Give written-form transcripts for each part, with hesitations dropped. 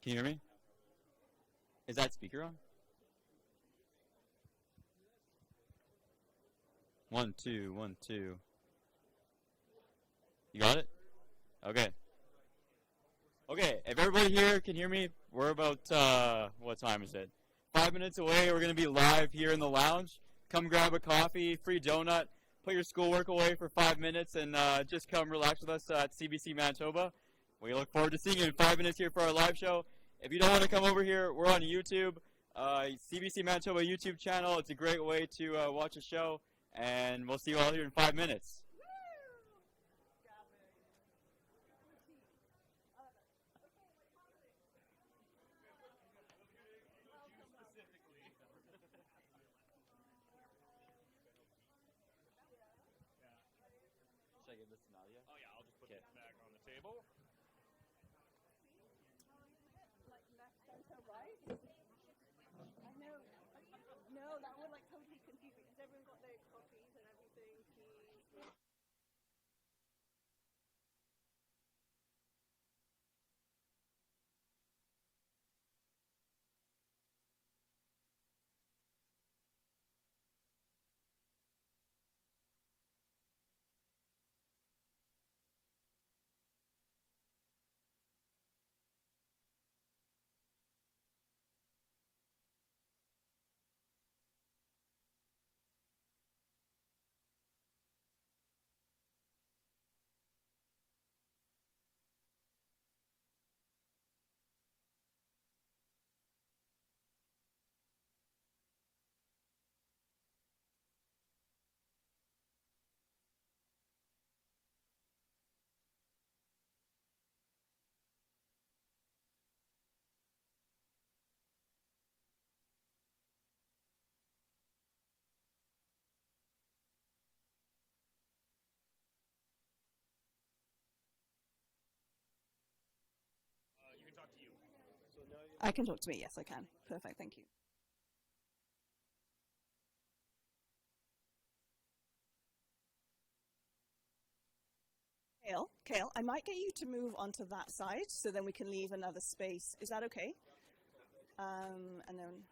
Can you hear me? Is that speaker on? One, two, 1, 2. You got it? Okay. Okay, if everybody here can hear me, we're about, what time is it? 5 minutes away. We're going to be live here in the lounge. Come grab a coffee, free donut, put your schoolwork away for 5 minutes, and just come relax with us at CBC Manitoba. We look forward to seeing you in 5 minutes here for our live show. If you don't want to come over here, we're on YouTube, CBC Manitoba YouTube channel. It's a great way to watch a show, and we'll see you all here in 5 minutes. Should I give this to Nadia? Oh yeah, I'll just put it back on the table. Like left, center, right? I know. No, that would like totally confuse me because everyone got their copies and everything. Keys. You can talk to you. I can talk to me. Yes, I can. Perfect. Thank you. Kale, I might get you to move onto that side so then we can leave another space. Is that okay? And then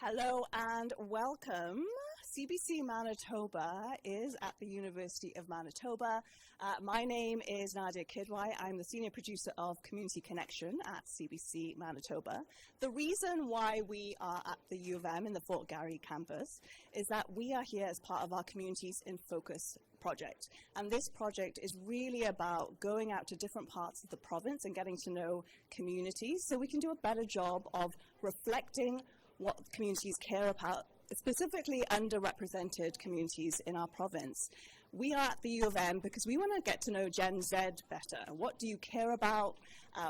Hello and welcome. CBC Manitoba is at the University of Manitoba. My name is Nadia Kidwai. I'm the Senior Producer of Community Connection at CBC Manitoba. The reason why we are at the U of M in the Fort Garry campus is that we are here as part of our Communities in Focus project. And this project is really about going out to different parts of the province and getting to know communities so we can do a better job of reflecting what communities care about, specifically underrepresented communities in our province. We are at the U of M because we want to get to know Gen Z better. What do you care about?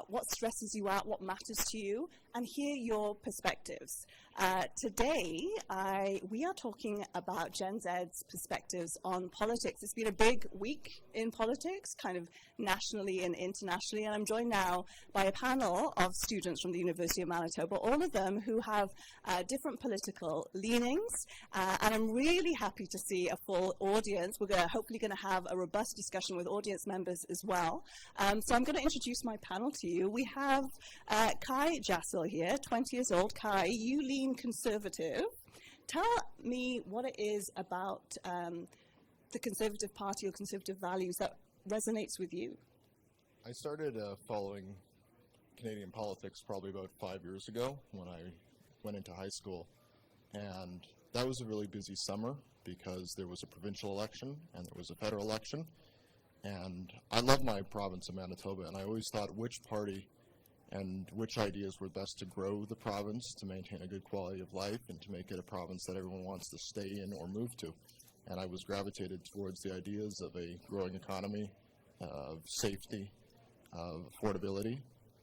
What stresses you out? What matters to you? And hear your perspectives. Today, we are talking about Gen Z's perspectives on politics. It's been a big week in politics, kind of nationally and internationally, and I'm joined now by a panel of students from the University of Manitoba, all of them who have different political leanings, and I'm really happy to see a full audience. We're hopefully going to have a robust discussion with audience members as well. So I'm going to introduce my panel to you. We have Kai Jassel here, 20 years old. Kai, you lean conservative. Tell me what it is about the Conservative Party or conservative values that resonates with you. I started following Canadian politics probably about 5 years ago when I went into high school. And that was a really busy summer because there was a provincial election and there was a federal election. And I love my province of Manitoba, and I always thought which party and which ideas were best to grow the province, to maintain a good quality of life, and to make it a province that everyone wants to stay in or move to. And I was gravitated towards the ideas of a growing economy, of safety, of affordability,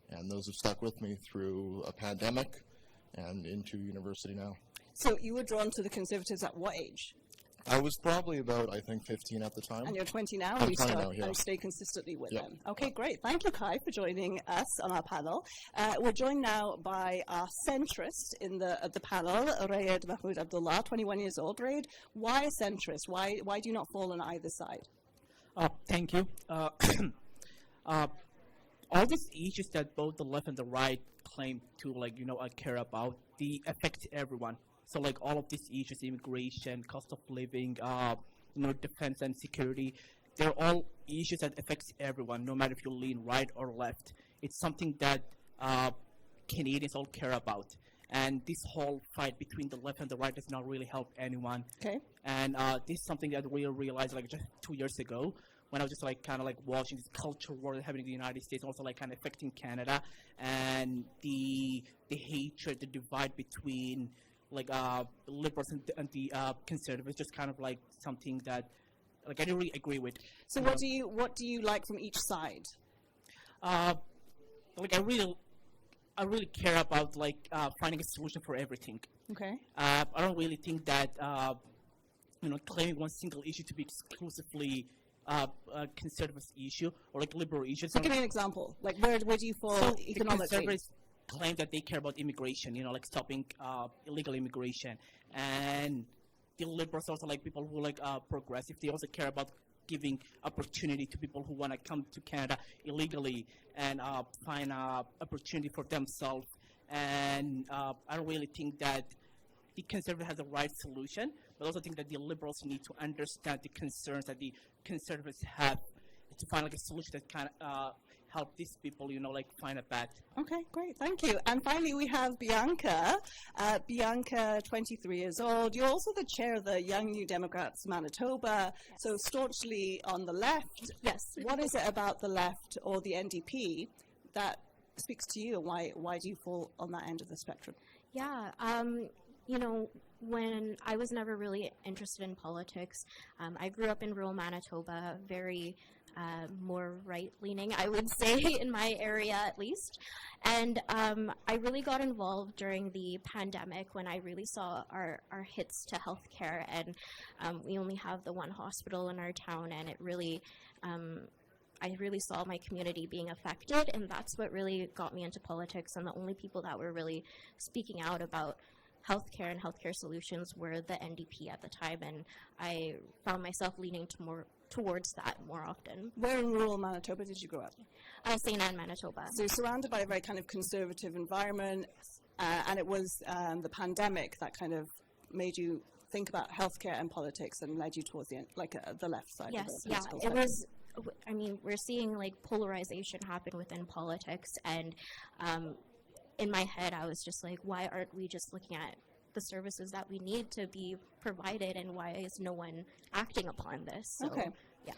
and those have stuck with me through a pandemic and into university now. So you were drawn to the Conservatives at what age? I was probably about, I think, 15 at the time. And you're 20 now? I'm 20 now, yeah. And stay consistently with Yep. them. Okay, great. Thank you, Kai, for joining us on our panel. We're joined now by our centrist in the panel, Raed Mahmoud Abdullah, 21 years old. Raed, why a centrist? Why do you not fall on either side? Thank you. All these issues that both the left and the right claim to, care about, they affect everyone. So, all of these issues, immigration, cost of living, defense and security, they're all issues that affects everyone, no matter if you lean right or left. It's something that Canadians all care about. And this whole fight between the left and the right does not really help anyone. Okay. And this is something that we realized, just 2 years ago, when I was just watching this culture war happening in the United States, also kind of affecting Canada, and the hatred, the divide between liberals and the conservatives, just kind of something that I don't really agree with. So what do you like from each side? I really care about finding a solution for everything. Okay. I don't really think that claiming one single issue to be exclusively a conservative issue or liberal issue. So give me an example. Where do you fall economically? Claim that they care about immigration, stopping illegal immigration, and the liberals also people who progressive. They also care about giving opportunity to people who want to come to Canada illegally and find opportunity for themselves. And I don't really think that the conservative has the right solution, but I also think that the liberals need to understand the concerns that the conservatives have to find a solution that can help these people, find a path. Okay, great, thank you. And finally, we have Bianca. Bianca, 23 years old. You're also the chair of the Young New Democrats Manitoba, yes. So staunchly on the left. Yes. What is it about the left or the NDP that speaks to you, and why do you fall on that end of the spectrum? Yeah, when I was never really interested in politics, I grew up in rural Manitoba, very more right-leaning, I would say, in my area at least. And I really got involved during the pandemic when I really saw our hits to healthcare, and we only have the one hospital in our town, and it really, I really saw my community being affected, and that's what really got me into politics. And the only people that were really speaking out about healthcare and healthcare solutions were the NDP at the time, and I found myself leaning towards that more often. Where in rural Manitoba did you grow up? St. Anne, Manitoba. So you're surrounded by a very kind of conservative environment. and it was the pandemic that kind of made you think about healthcare and politics and led you towards the left side Yes, of the yeah, political it spectrum. was. I mean, we're seeing like polarization happen within politics, and in my head, I was just like, why aren't we just looking at the services that we need to be provided, and why is no one acting upon this? So, Okay. yeah.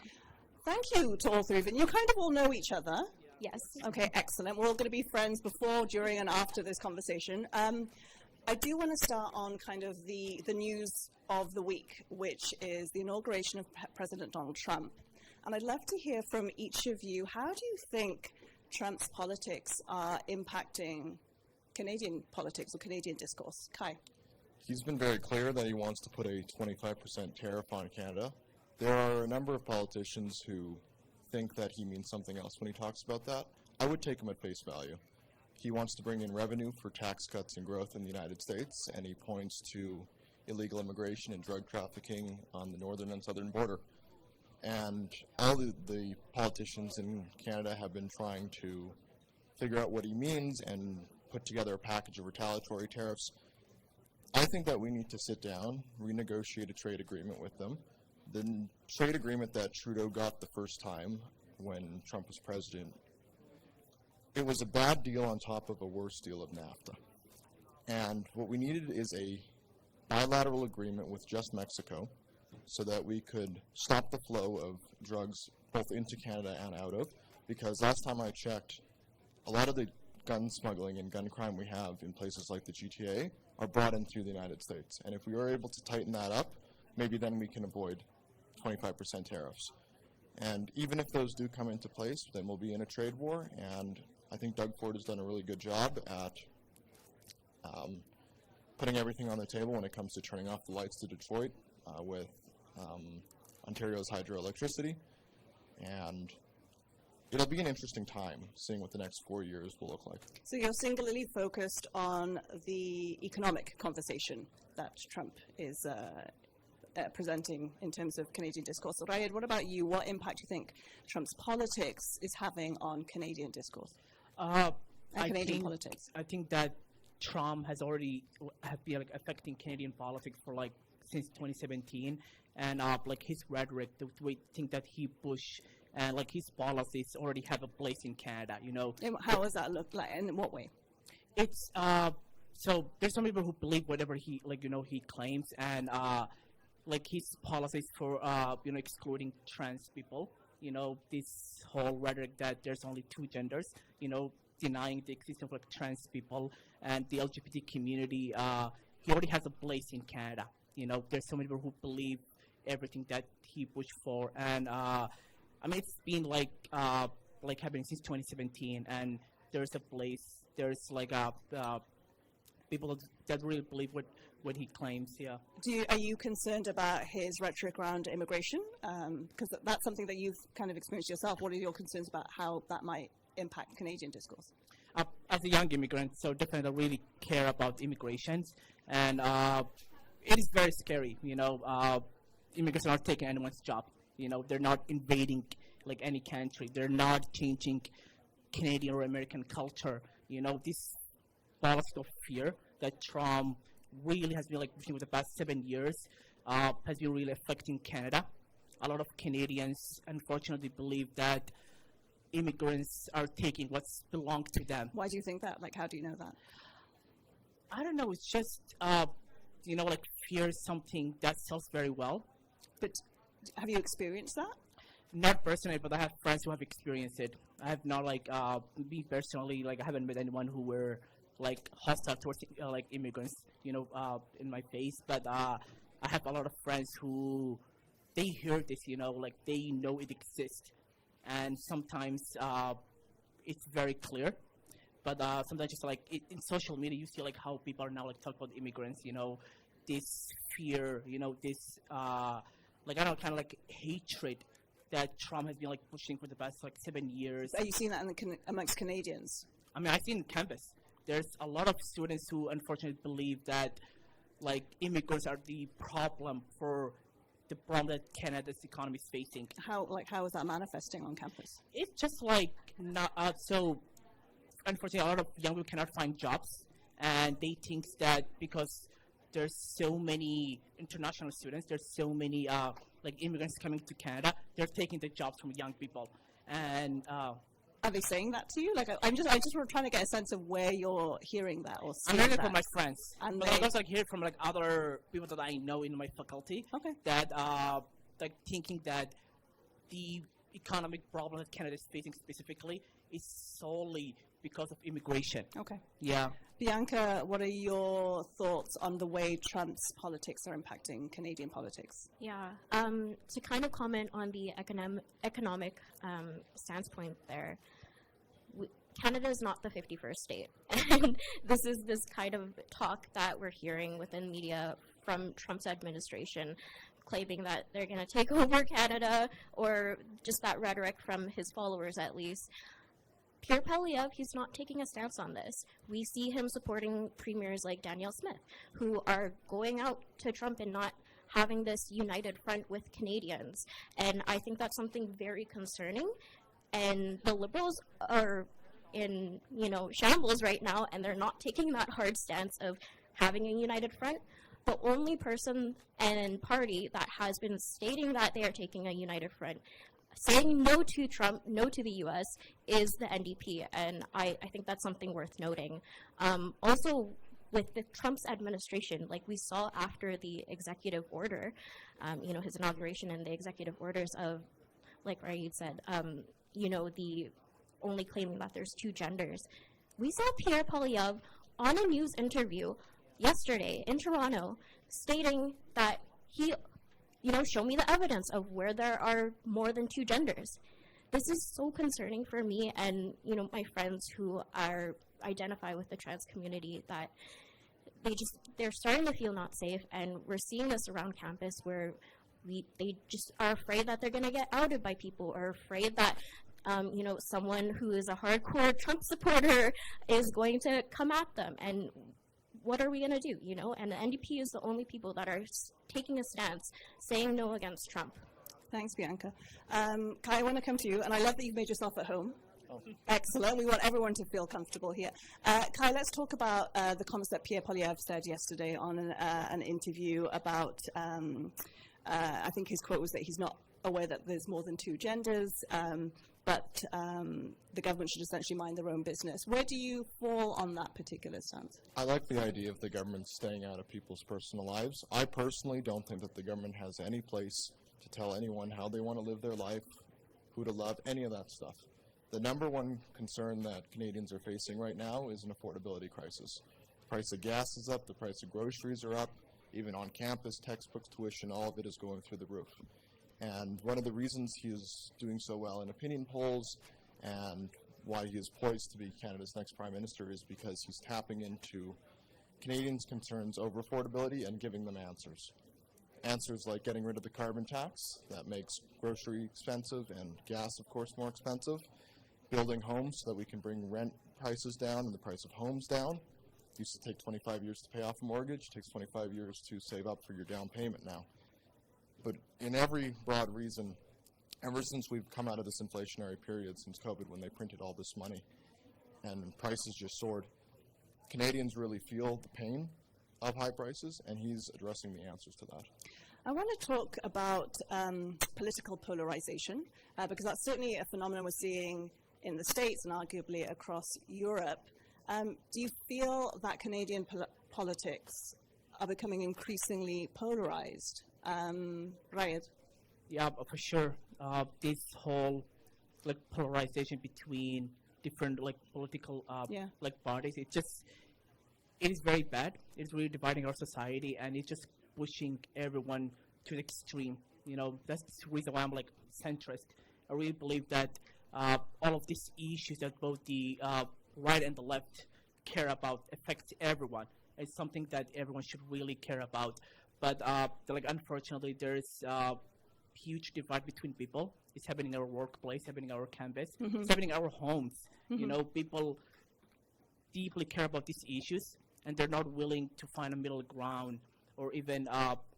Thank you to all three of you. You kind of all know each other. Yes. Okay, excellent. We're all going to be friends before, during, and after this conversation. I do want to start on kind of the news of the week, which is the inauguration of President Donald Trump. And I'd love to hear from each of you, how do you think Trump's politics are impacting Canadian politics or Canadian discourse? Kai? He's been very clear that he wants to put a 25% tariff on Canada. There are a number of politicians who think that he means something else when he talks about that. I would take him at face value. He wants to bring in revenue for tax cuts and growth in the United States, and he points to illegal immigration and drug trafficking on the northern and southern border. And all the politicians in Canada have been trying to figure out what he means and put together a package of retaliatory tariffs. I think that we need to sit down, renegotiate a trade agreement with them. The trade agreement that Trudeau got the first time when Trump was president, it was a bad deal on top of a worse deal of NAFTA. And what we needed is a bilateral agreement with just Mexico so that we could stop the flow of drugs both into Canada and out of, because last time I checked, a lot of the gun smuggling and gun crime we have in places like the GTA are brought in through the United States. And if we are able to tighten that up, maybe then we can avoid 25% tariffs. And even if those do come into place, then we'll be in a trade war, and I think Doug Ford has done a really good job at putting everything on the table when it comes to turning off the lights to Detroit with Ontario's hydroelectricity. And it'll be an interesting time seeing what the next 4 years will look like. So you're singularly focused on the economic conversation that Trump is presenting in terms of Canadian discourse. Ryan, what about you? What impact do you think Trump's politics is having on Canadian discourse? Canadian politics? I think that Trump has already been affecting Canadian politics for since 2017, and his rhetoric, the way I think that he push and his policies already have a place in Canada. How does that look like, and in what way? It's so there's some people who believe whatever he he claims, and his policies for excluding trans people. This whole rhetoric that there's only two genders. Denying the existence of trans people and the LGBT community. He already has a place in Canada. There's so many people who believe everything that he pushed for, and it's been happening since 2017, and there's a place, there's people that really believe what he claims. Yeah. Are you concerned about his rhetoric around immigration? Because that's something that you've kind of experienced yourself. What are your concerns about how that might impact Canadian discourse? As a young immigrant, so definitely really care about immigrations, and it is very scary. Immigrants are not taking anyone's job. They're not invading any country. They're not changing Canadian or American culture. This policy of fear that Trump really has been pushing for the past 7 years has been really affecting Canada. A lot of Canadians, unfortunately, believe that immigrants are taking what's belonged to them. Why do you think that? How do you know that? I don't know. It's just, fear is something that sells very well. But have you experienced that? Not personally, but I have friends who have experienced it. I have not, me personally, I haven't met anyone who were, hostile towards, immigrants, in my face. But I have a lot of friends who, they hear this, they know it exists. And sometimes it's very clear, but sometimes just in social media, you see how people are now talking about immigrants. This fear. This I don't know, kind of hatred that Trump has been pushing for the past 7 years. Are you seeing that amongst Canadians? I see in campus. There's a lot of students who unfortunately believe that immigrants are the problem for the problem that Canada's economy is facing. How is that manifesting on campus? It's just not so. Unfortunately, a lot of young people cannot find jobs, and they think that because there's so many international students, there's so many like immigrants coming to Canada, they're taking the jobs from young people. And Are they saying that to you? Like, I'm just trying to get a sense of where you're hearing that or I'm seeing hearing it that. from my friends, And but they- I also like hear it from like other people that I know in my faculty. Okay. That like thinking that the economic problem that Canada is facing specifically is solely because of immigration. Okay. Yeah. Bianca, what are your thoughts on the way Trump's politics are impacting Canadian politics? Yeah. To kind of comment on the economic standpoint there, Canada is not the 51st state. And this is this kind of talk that we're hearing within media from Trump's administration, claiming that they're going to take over Canada, or just that rhetoric from his followers at least. Pierre Poilievre, he's not taking a stance on this. We see him supporting premiers like Danielle Smith, who are going out to Trump and not having this united front with Canadians. And I think that's something very concerning. And the Liberals are in, shambles right now, and they're not taking that hard stance of having a united front. The only person and party that has been stating that they are taking a united front, saying no to Trump, no to the U.S., is the NDP, and I think that's something worth noting. Also, with the Trump's administration, like we saw after the executive order, his inauguration and the executive orders of, like Raid said, the only claiming that there's two genders. We saw Pierre Poilievre on a news interview yesterday in Toronto stating that he show me the evidence of where there are more than two genders. This is so concerning for me and, my friends who identify with the trans community, that they're starting to feel not safe, and we're seeing this around campus where they just are afraid that they're going to get outed by people, or afraid that, someone who is a hardcore Trump supporter is going to come at them. And what are we going to do, And the NDP is the only people that are taking a stance, saying no against Trump. Thanks, Bianca. Kai, I want to come to you, and I love that you've made yourself at home. Oh. Excellent. We want everyone to feel comfortable here. Kai, let's talk about the comments that Pierre Poilievre said yesterday on an interview about, I think his quote was that he's not aware that there's more than two genders, but the government should essentially mind their own business. Where do you fall on that particular stance? I like the idea of the government staying out of people's personal lives. I personally don't think that the government has any place to tell anyone how they want to live their life, who to love, any of that stuff. The number one concern that Canadians are facing right now is an affordability crisis. The price of gas is up, the price of groceries are up, even on campus, textbooks, tuition, all of it is going through the roof. And one of the reasons he is doing so well in opinion polls and why he is poised to be Canada's next Prime Minister is because he's tapping into Canadians' concerns over affordability and giving them answers. Answers like getting rid of the carbon tax that makes grocery expensive and gas, of course, more expensive. Building homes so that we can bring rent prices down and the price of homes down. It used to take 25 years to pay off a mortgage. It takes 25 years to save up for your down payment now. But in every broad reason, ever since we've come out of this inflationary period since COVID, when they printed all this money and prices just soared, Canadians really feel the pain of high prices, and he's addressing the answers to that. I want to talk about political polarization, because that's certainly a phenomenon we're seeing in the States and arguably across Europe. Do you feel that Canadian politics are becoming increasingly polarized? Ryan? Yeah, for sure. This whole polarization between different political parties, it is very bad. It's really dividing our society, and it's just pushing everyone to the extreme. That's the reason why I'm centrist. I really believe that all of these issues that both the right and the left care about affect everyone. It's something that everyone should really care about. But unfortunately, there's a huge divide between people. It's happening in our workplace, happening in our campus, it's happening in our homes. People deeply care about these issues, and they're not willing to find a middle ground or even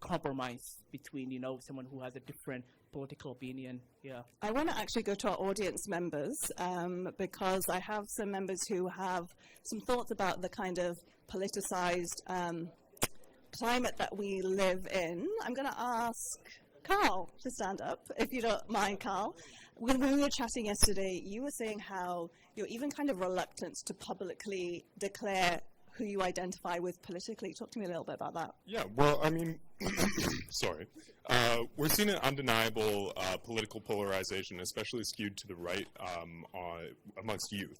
compromise between, someone who has a different political opinion. Yeah. I want to actually go to our audience members because I have some members who have some thoughts about the kind of politicized climate that we live in, I'm going to ask Carl to stand up, if you don't mind, Carl. When we were chatting yesterday, you were saying how you're even kind of reluctant to publicly declare who you identify with politically. Talk to me a little bit about that. Yeah, well, I mean, sorry. We're seeing an undeniable political polarization, especially skewed to the right amongst youth.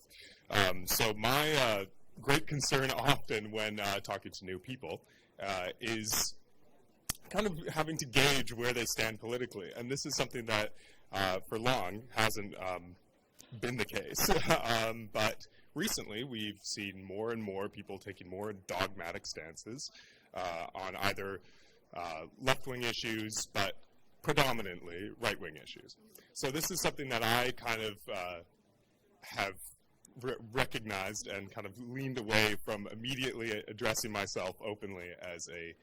So my great concern often when talking to new people is kind of having to gauge where they stand politically. And this is something that for long hasn't been the case. But recently we've seen more and more people taking more dogmatic stances on either left-wing issues, but predominantly right-wing issues. So this is something that I kind of have recognized and kind of leaned away from immediately addressing myself openly as a,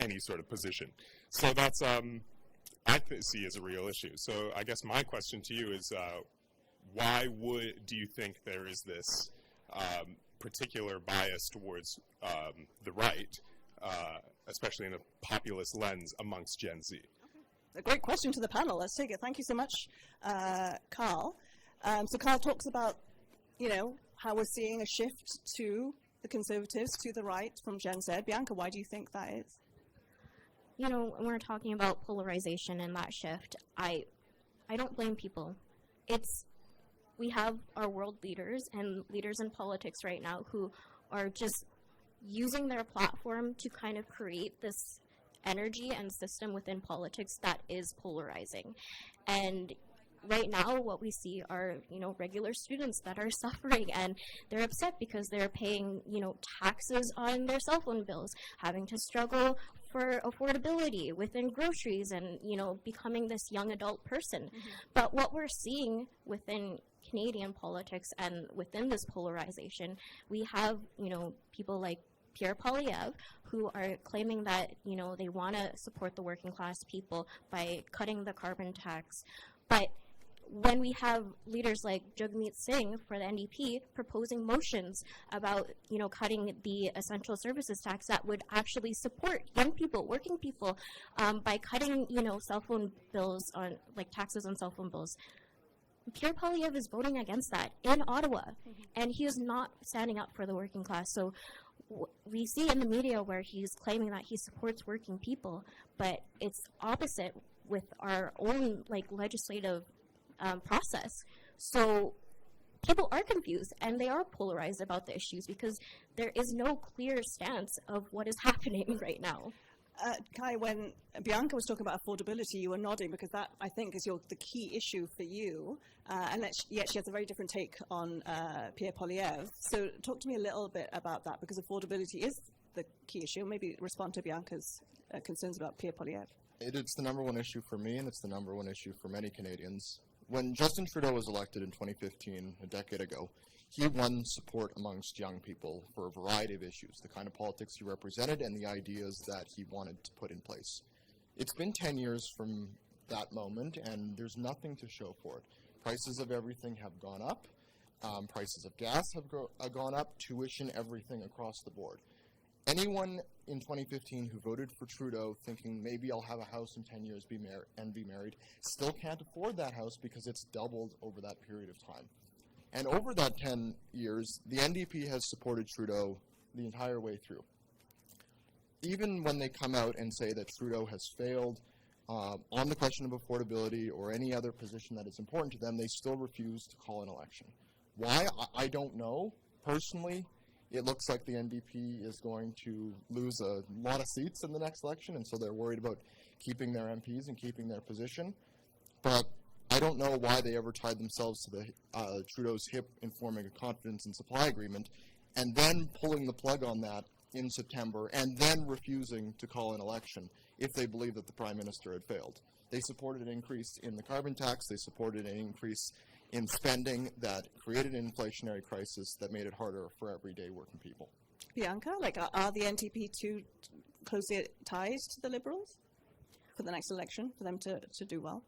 any sort of position. So that's, I see as a real issue. So I guess my question to you is, why do you think there is this particular bias towards the right, especially in a populist lens amongst Gen Z? A great question to the panel. Let's take it. Thank you so much, Carl. So Carl talks about, how we're seeing a shift to the Conservatives, to the right from Gen Z. Bianca, why do you think that is? When we're talking about polarization and that shift, I don't blame people. We have our world leaders and leaders in politics right now who are just using their platform to kind of create this energy and system within politics that is polarizing. And right now what we see are, regular students that are suffering, and they're upset because they're paying, taxes on their cell phone bills, having to struggle for affordability within groceries and, becoming this young adult person. Mm-hmm. But what we're seeing within Canadian politics and within this polarization, we have, people like Pierre Poilievre who are claiming that, they want to support the working class people by cutting the carbon tax. But when we have leaders like Jagmeet Singh for the NDP proposing motions about, cutting the essential services tax that would actually support young people, working people, by cutting, cell phone bills on, taxes on cell phone bills, Pierre Poilievre is voting against that in Ottawa, and he is not standing up for the working class. So we see in the media where he's claiming that he supports working people, but it's opposite with our own legislative process. So people are confused and they are polarized about the issues because there is no clear stance of what is happening right now. Kai, when Bianca was talking about affordability, you were nodding because that, I think, is the key issue for you. And yet she has a very different take on Pierre Poilievre. So talk to me a little bit about that, because affordability is the key issue. Maybe respond to Bianca's concerns about Pierre Poilievre. It's the number one issue for me, and it's the number one issue for many Canadians. When Justin Trudeau was elected in 2015, a decade ago, he won support amongst young people for a variety of issues, the kind of politics he represented and the ideas that he wanted to put in place. It's been 10 years from that moment, and there's nothing to show for it. Prices of everything have gone up. Prices of gas have gone up. Tuition, everything across the board. Anyone in 2015 who voted for Trudeau thinking maybe I'll have a house in 10 years and be married still can't afford that house because it's doubled over that period of time. And over that 10 years, the NDP has supported Trudeau the entire way through. Even when they come out and say that Trudeau has failed on the question of affordability or any other position that is important to them, they still refuse to call an election. Why? I don't know. Personally, it looks like the NDP is going to lose a lot of seats in the next election, and so they're worried about keeping their MPs and keeping their position. But I don't know why they ever tied themselves to the Trudeau's hip in forming a confidence and supply agreement and then pulling the plug on that in September and then refusing to call an election if they believe that the Prime Minister had failed. They supported an increase in the carbon tax. They supported an increase in spending that created an inflationary crisis that made it harder for everyday working people. Bianca, are the NDP too closely tied to the Liberals for the next election, for them to do well?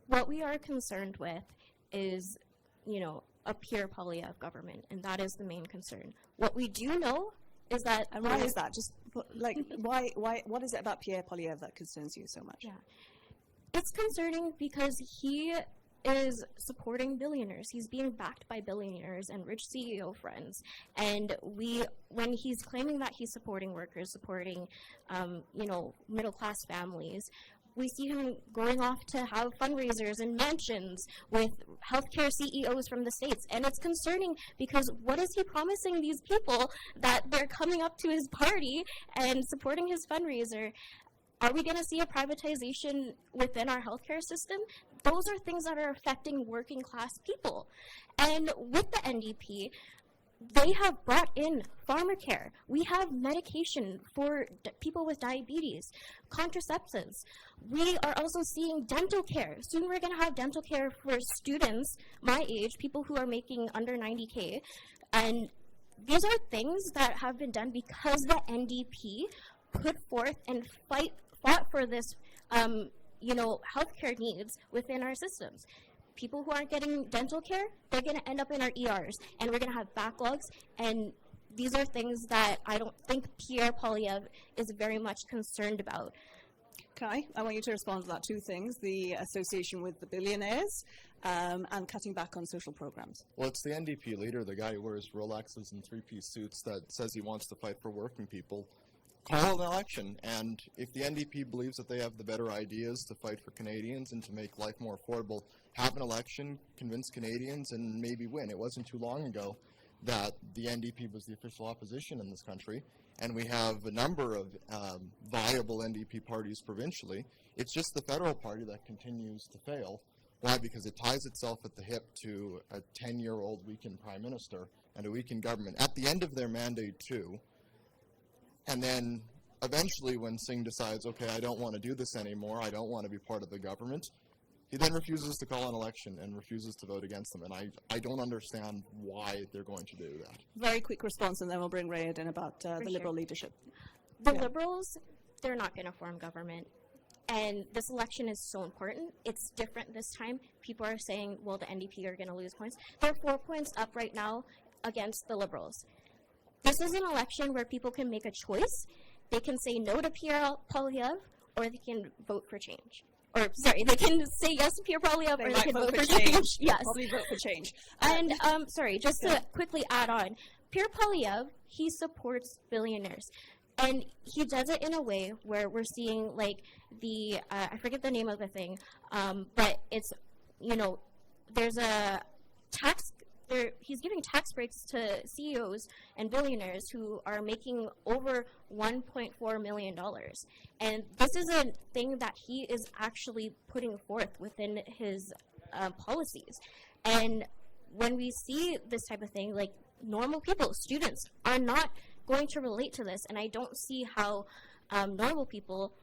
What we are concerned with is, a Pierre Poilievre government, and that is the main concern. What we do know is that... And why is that? Just what is it about Pierre Poilievre that concerns you so much? Yeah. It's concerning because he is supporting billionaires. He's being backed by billionaires and rich CEO friends. And when he's claiming that he's supporting workers, supporting, middle-class families, we see him going off to have fundraisers and mansions with healthcare CEOs from the States. And it's concerning because what is he promising these people that they're coming up to his party and supporting his fundraiser? Are we going to see a privatization within our healthcare system? Those are things that are affecting working class people. And with the NDP, they have brought in pharmacare. We have medication for people with diabetes, contraceptives. We are also seeing dental care. Soon we're going to have dental care for students my age, people who are making under 90K. And these are things that have been done because the NDP put forth and fought for this, healthcare needs within our systems. People who aren't getting dental care, they're going to end up in our ERs, and we're going to have backlogs, and these are things that I don't think Pierre Poilievre is very much concerned about. Kai, I want you to respond to that. Two things, the association with the billionaires and cutting back on social programs. Well, it's the NDP leader, the guy who wears Rolexes and three-piece suits, that says he wants to fight for working people. Call an election, and if the NDP believes that they have the better ideas to fight for Canadians and to make life more affordable, have an election, convince Canadians, and maybe win. It wasn't too long ago that the NDP was the official opposition in this country, and we have a number of viable NDP parties provincially. It's just the federal party that continues to fail. Why? Because it ties itself at the hip to a 10-year-old weakened prime minister and a weakened government. At the end of their mandate, too, and then eventually when Singh decides, okay, I don't want to do this anymore, I don't want to be part of the government, he then refuses to call an election and refuses to vote against them. And I don't understand why they're going to do that. Very quick response, and then we'll bring Rayad in about the Liberal leadership. The Liberals, they're not going to form government. And this election is so important. It's different this time. People are saying, well, the NDP are going to lose points. They're 4 points up right now against the Liberals. This is an election where people can make a choice. They can say no to Pierre Poilievre, or they can vote for change. Or, sorry, they can say yes to Pierre Poilievre, or they can vote for change. Yes. Probably vote for change. And, just to quickly add on, Pierre Poilievre, he supports billionaires. And he does it in a way where we're seeing, like, I forget the name of the thing, but it's, there's a tax... He's giving tax breaks to CEOs and billionaires who are making over $1.4 million. And this is a thing that he is actually putting forth within his policies. And when we see this type of thing, like normal people, students, are not going to relate to this. And I don't see how normal people,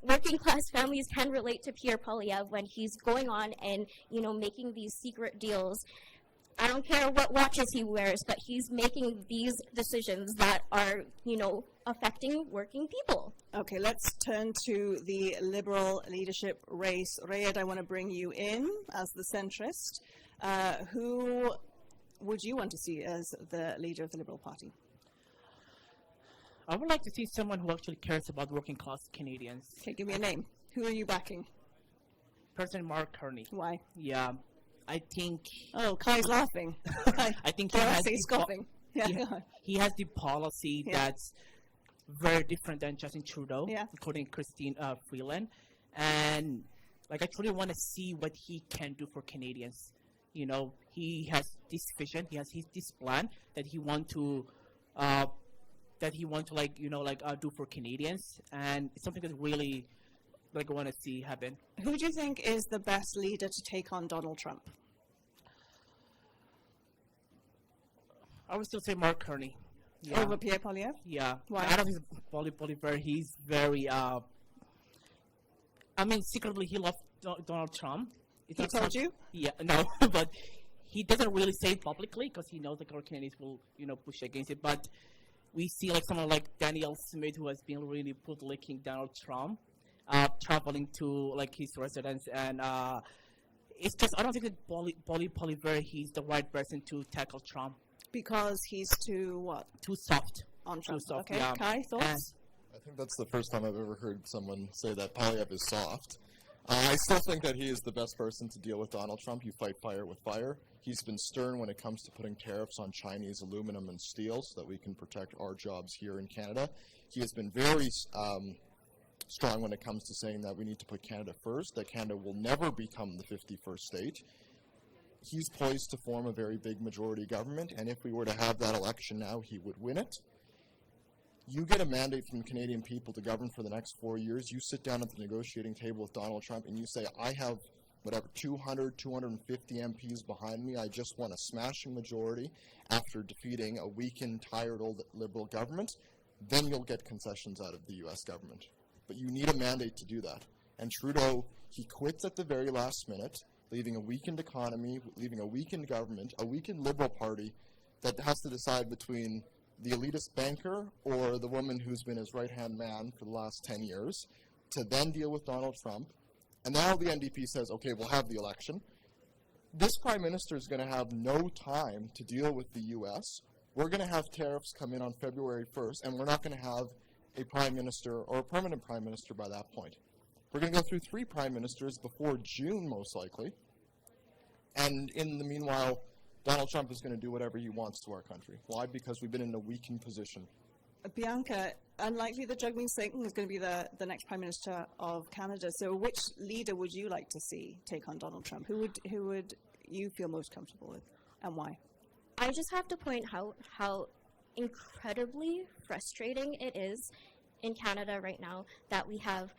working class families, can relate to Pierre Poilievre when he's going on and, making these secret deals. I don't care what watches he wears, but he's making these decisions that are, affecting working people. Okay, let's turn to the Liberal leadership race. Rayad, I want to bring you in as the centrist. Who would you want to see as the leader of the Liberal Party? I would like to see someone who actually cares about working class Canadians. Okay, give me a name. Who are you backing? President Mark Carney. Why? Yeah. I think... Oh, Kai's laughing. I think he has, scoffing. He has the policy that's very different than Justin Trudeau, including Christine Freeland. And, I truly want to see what he can do for Canadians. He has this vision, he has this plan that he want to... do for Canadians. And it's something that really... I want to see happen. Who do you think is the best leader to take on Donald Trump? I would still say Mark Carney. Yeah. Over Pierre Poilievre? Yeah. Why? I don't think Poilievre, he's very, secretly he loves Donald Trump. He told you? Yeah, no, but he doesn't really say it publicly because he knows our Canadians will, push against it. But we see someone like Danielle Smith who has been really licking Donald Trump. Traveling to his residence, and it's just I don't think that Boli Poilievre he's the right person to tackle Trump. Because he's too what? Too soft. On Trump. Too soft, Okay, yeah. Kai, thoughts? I think that's the first time I've ever heard someone say that Poilievre is soft. I still think that he is the best person to deal with Donald Trump. You fight fire with fire. He's been stern when it comes to putting tariffs on Chinese aluminum and steel so that we can protect our jobs here in Canada. He has been very strong when it comes to saying that we need to put Canada first, that Canada will never become the 51st state. He's poised to form a very big majority government, and if we were to have that election now, he would win it. You get a mandate from the Canadian people to govern for the next 4 years. You sit down at the negotiating table with Donald Trump and you say, I have, 200, 250 MPs behind me. I just want a smashing majority after defeating a weakened, tired, old Liberal government. Then you'll get concessions out of the U.S. government. But you need a mandate to do that. And Trudeau, he quits at the very last minute, leaving a weakened economy, leaving a weakened government, a weakened Liberal Party that has to decide between the elitist banker or the woman who's been his right-hand man for the last 10 years, to then deal with Donald Trump. And now the NDP says, okay, we'll have the election. This prime minister is going to have no time to deal with the U.S. We're going to have tariffs come in on February 1st, and we're not going to have a prime minister or a permanent prime minister by that point. We're going to go through 3 prime ministers before June, most likely. And in the meanwhile, Donald Trump is going to do whatever he wants to our country. Why? Because we've been in a weakened position. Bianca, unlikely that Jagmeet Singh is going to be the next Prime Minister of Canada. So which leader would you like to see take on Donald Trump? Who would you feel most comfortable with, and why? I just have to point out how incredibly frustrating it is in Canada right now that we have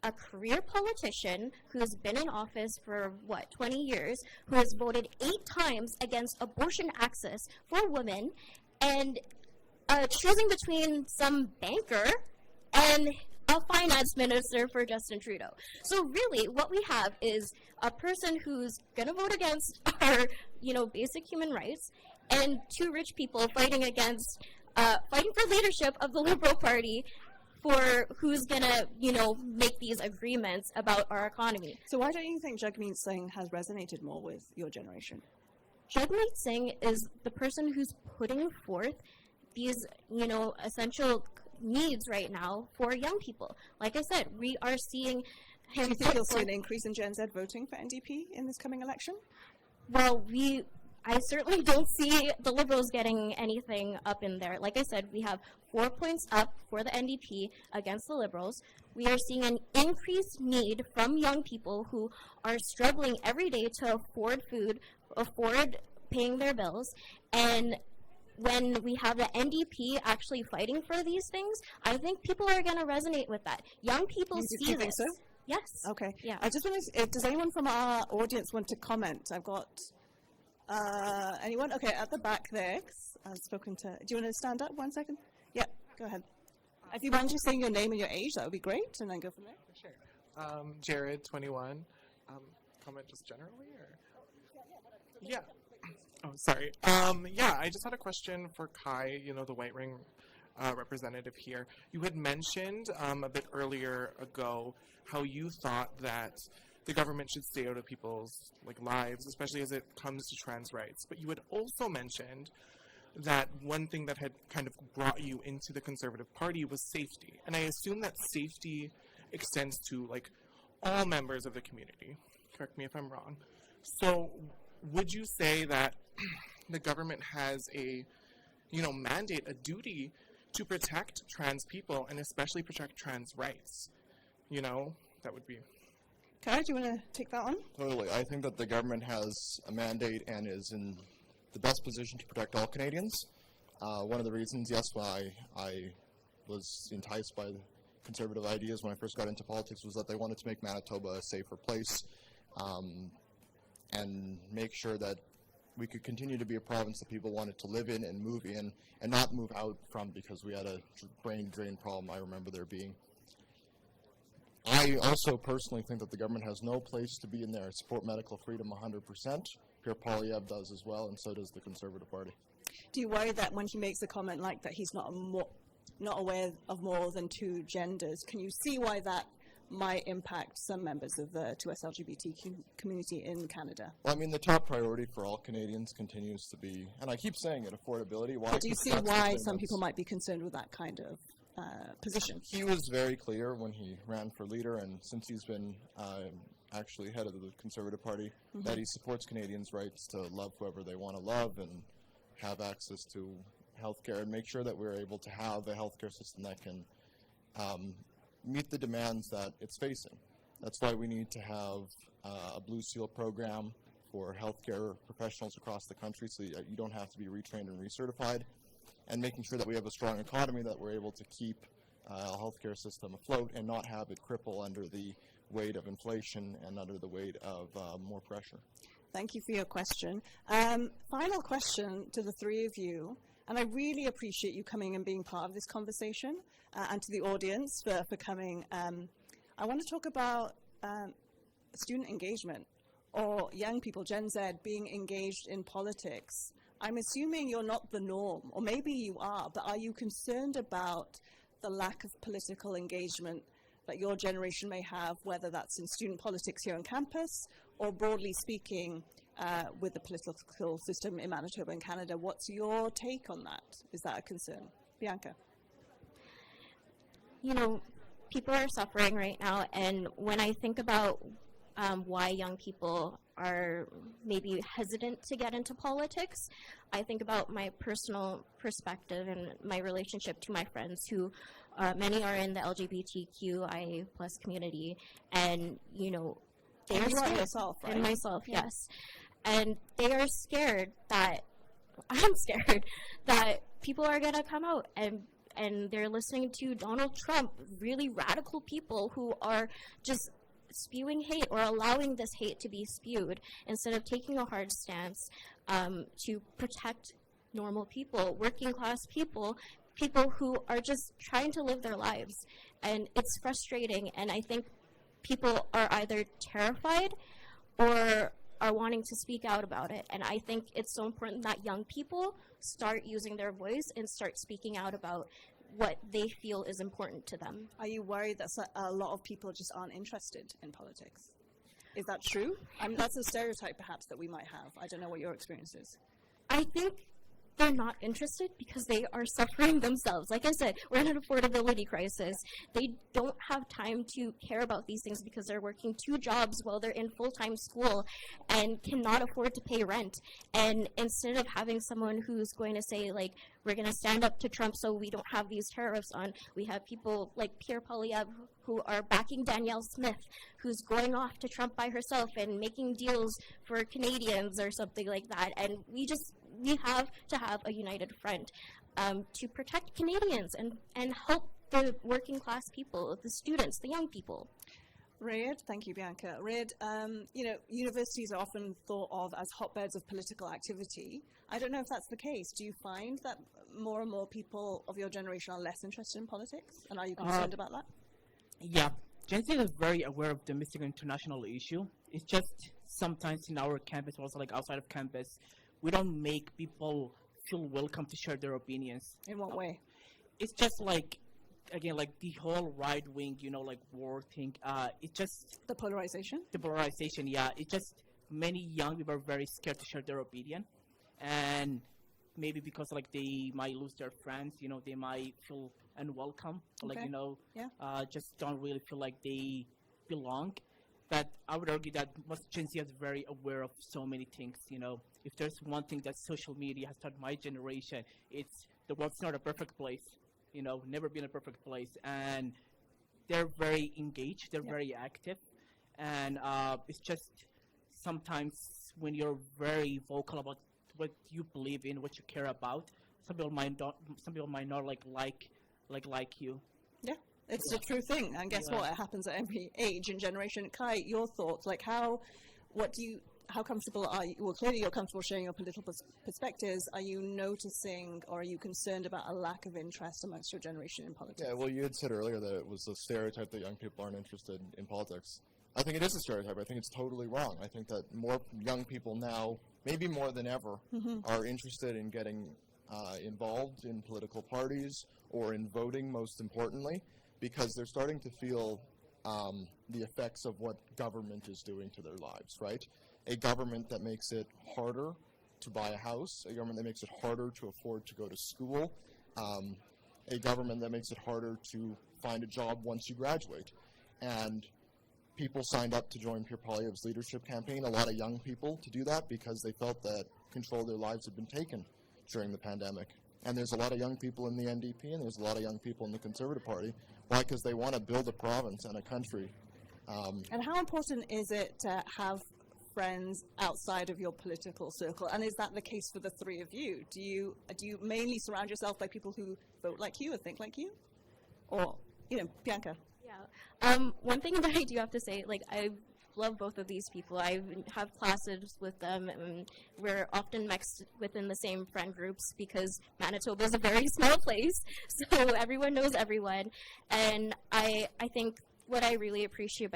a career politician who's been in office for, 20 years, who has voted 8 times against abortion access for women, and choosing between some banker and a finance minister for Justin Trudeau. So really, what we have is a person who's going to vote against our, basic human rights, and 2 rich people fighting against, fighting for leadership of the Liberal Party, for who's going to, make these agreements about our economy. So why don't you think Jagmeet Singh has resonated more with your generation? Jagmeet Singh is the person who's putting forth these, essential needs right now for young people. Like I said, we are seeing him... Do you think you'll see an increase in Gen Z voting for NDP in this coming election? Well, I certainly don't see the Liberals getting anything up in there. Like I said, we have 4 points up for the NDP against the Liberals. We are seeing an increased need from young people who are struggling every day to afford food, afford paying their bills, and when we have the NDP actually fighting for these things, I think people are going to resonate with that. Young people see Do you think this. so? Yes. Okay. Yeah. I just want to, does anyone from our audience want to comment? I've got... anyone? Okay, at the back there. I've spoken to... Do you want to stand up 1 second? Yeah, go ahead. If you mind just saying your name and your age, that would be great, and then go from there. Sure. Jared, 21. Comment just generally, or? Yeah. Oh, sorry. Yeah, I just had a question for Kai, the White Ring representative here. You had mentioned a bit earlier ago how you thought that the government should stay out of people's lives, especially as it comes to trans rights. But you had also mentioned that one thing that had kind of brought you into the Conservative Party was safety. And I assume that safety extends to all members of the community. Correct me if I'm wrong. So would you say that the government has a mandate, a duty to protect trans people and especially protect trans rights? That would be... Kai, do you want to take that on? Totally. I think that the government has a mandate and is in the best position to protect all Canadians. One of the reasons, yes, why I was enticed by the Conservative ideas when I first got into politics was that they wanted to make Manitoba a safer place and make sure that we could continue to be a province that people wanted to live in and move in and not move out from because we had a brain drain problem I remember there being. I also personally think that the government has no place to be in there. I support medical freedom 100%. Pierre Poilievre does as well, and so does the Conservative Party. Do you worry that when he makes a comment like that, he's not aware of more than 2 genders? Can you see why that might impact some members of the 2S LGBTQ community in Canada? Well, I mean, the top priority for all Canadians continues to be, and I keep saying it, affordability. Why? But do you 'Cause see that's the why thing some people that's- might be concerned with that kind of position? He was very clear when he ran for leader, and since he's been actually head of the Conservative Party, that he supports Canadians' rights to love whoever they want to love and have access to healthcare, and make sure that we're able to have a healthcare system that can meet the demands that it's facing. That's why we need to have a Blue Seal program for healthcare professionals across the country, so you don't have to be retrained and recertified, and making sure that we have a strong economy, that we're able to keep a healthcare system afloat and not have it cripple under the weight of inflation and under the weight of more pressure. Thank you for your question. Final question to the three of you, and I really appreciate you coming and being part of this conversation, and to the audience for coming. I want to talk about student engagement, or young people, Gen Z, being engaged in politics. I'm assuming you're not the norm, or maybe you are, but are you concerned about the lack of political engagement that your generation may have, whether that's in student politics here on campus, or broadly speaking, with the political system in Manitoba and Canada? What's your take on that? Is that a concern? Bianca? You know, people are suffering right now, and when I think about why young people are maybe hesitant to get into politics, I think about my personal perspective and my relationship to my friends who many are in the LGBTQIA plus community, and you know, they are scared. Yourself, right? And myself, yes. And they are scared that I'm scared that people are gonna come out and they're listening to Donald Trump, really radical people who are just spewing hate or allowing this hate to be spewed instead of taking a hard stance to protect normal people, working class people, people who are just trying to live their lives. And it's frustrating, and I think people are either terrified or are wanting to speak out about it. And I think it's so important that young people start using their voice and start speaking out about what they feel is important to them. Are you worried that a lot of people just aren't interested in politics? Is that true? I mean, that's a stereotype perhaps that we might have. I don't know what your experience is. I think they're not interested because they are suffering themselves. Like I said, we're in an affordability crisis. They don't have time to care about these things because they're working 2 jobs while they're in full-time school and cannot afford to pay rent. And instead of having someone who's going to say, like, we're going to stand up to Trump so we don't have these tariffs on, we have people like Pierre Poilievre who are backing Danielle Smith, who's going off to Trump by herself and making deals for Canadians or something like that. And we have to have a united front to protect Canadians and help the working class people, the students, the young people. Raed, thank you, Bianca. Raed, you know, universities are often thought of as hotbeds of political activity. I don't know if that's the case. Do you find that more and more people of your generation are less interested in politics? And are you concerned about that? Yeah, Gen Z is very aware of domestic and international issue. It's just sometimes in our campus, also like outside of campus, we don't make people feel welcome to share their opinions. In what way? It's just like, again, like the whole right wing, you know, like war thing. It's just The polarization? the polarization. Yeah, it's just many young people are very scared to share their opinion, and maybe because like they might lose their friends, you know, they might feel unwelcome, like Okay. you know, Yeah. just don't really feel like they belong. But I would argue that most Gen Z is very aware of so many things. You know, if there's one thing that social media has taught my generation, it's the world's not a perfect place. You know, never been a perfect place, and they're very engaged. They're very active, and it's just sometimes when you're very vocal about what you believe in, what you care about, some people might not like you. Yeah, it's a true thing. And guess what? It happens at every age and generation. Kai, your thoughts, like how comfortable are you? Well, clearly you're comfortable sharing your political perspectives. Are you noticing or are you concerned about a lack of interest amongst your generation in politics? Yeah, well, you had said earlier that it was a stereotype that young people aren't interested in politics. I think it is a stereotype. I think it's totally wrong. I think that more young people now, maybe more than ever, are interested in getting involved in political parties or in voting, most importantly, because they're starting to feel the effects of what government is doing to their lives, right? A government that makes it harder to buy a house, a government that makes it harder to afford to go to school, a government that makes it harder to find a job once you graduate. And people signed up to join Pierre Poilievre's leadership campaign, a lot of young people, to do that because they felt that control of their lives had been taken during the pandemic. And there's a lot of young people in the NDP, and there's a lot of young people in the Conservative Party. Why? Because they want to build a province and a country. And how important is it to have friends outside of your political circle? And is that the case for the three of you? Do you mainly surround yourself by people who vote like you or think like you? Or, Bianca? Yeah. One thing that I do have to say, I love both of these people. I have classes with them, and we're often mixed within the same friend groups because Manitoba is a very small place, so everyone knows everyone. And I think what I really appreciate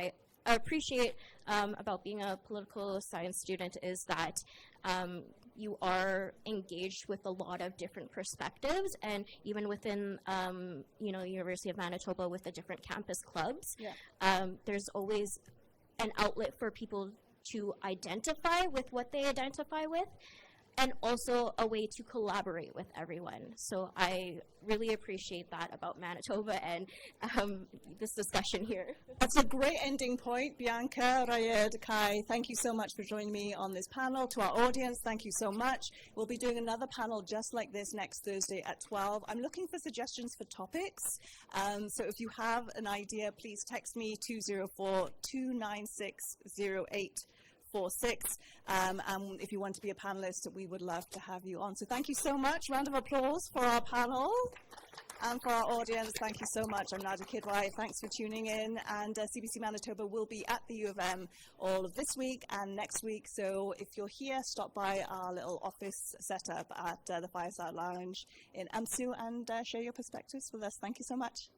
about being a political science student is that you are engaged with a lot of different perspectives, and even within University of Manitoba with the different campus clubs, there's always an outlet for people to identify with what they identify with, and also a way to collaborate with everyone. So I really appreciate that about Manitoba and this discussion here. That's a great ending point. Bianca, Rayed, Kai, thank you so much for joining me on this panel. To our audience, thank you so much. We'll be doing another panel just like this next Thursday at 12. I'm looking for suggestions for topics. So if you have an idea, please text me 204-296-0846. And if you want to be a panelist, we would love to have you on. So thank you so much. Round of applause for our panel. And for our audience, thank you so much. I'm Nadia Kidwai. Thanks for tuning in. And CBC Manitoba will be at the U of M all of this week and next week. So if you're here, stop by our little office setup at the Fireside Lounge in AMSU and share your perspectives with us. Thank you so much.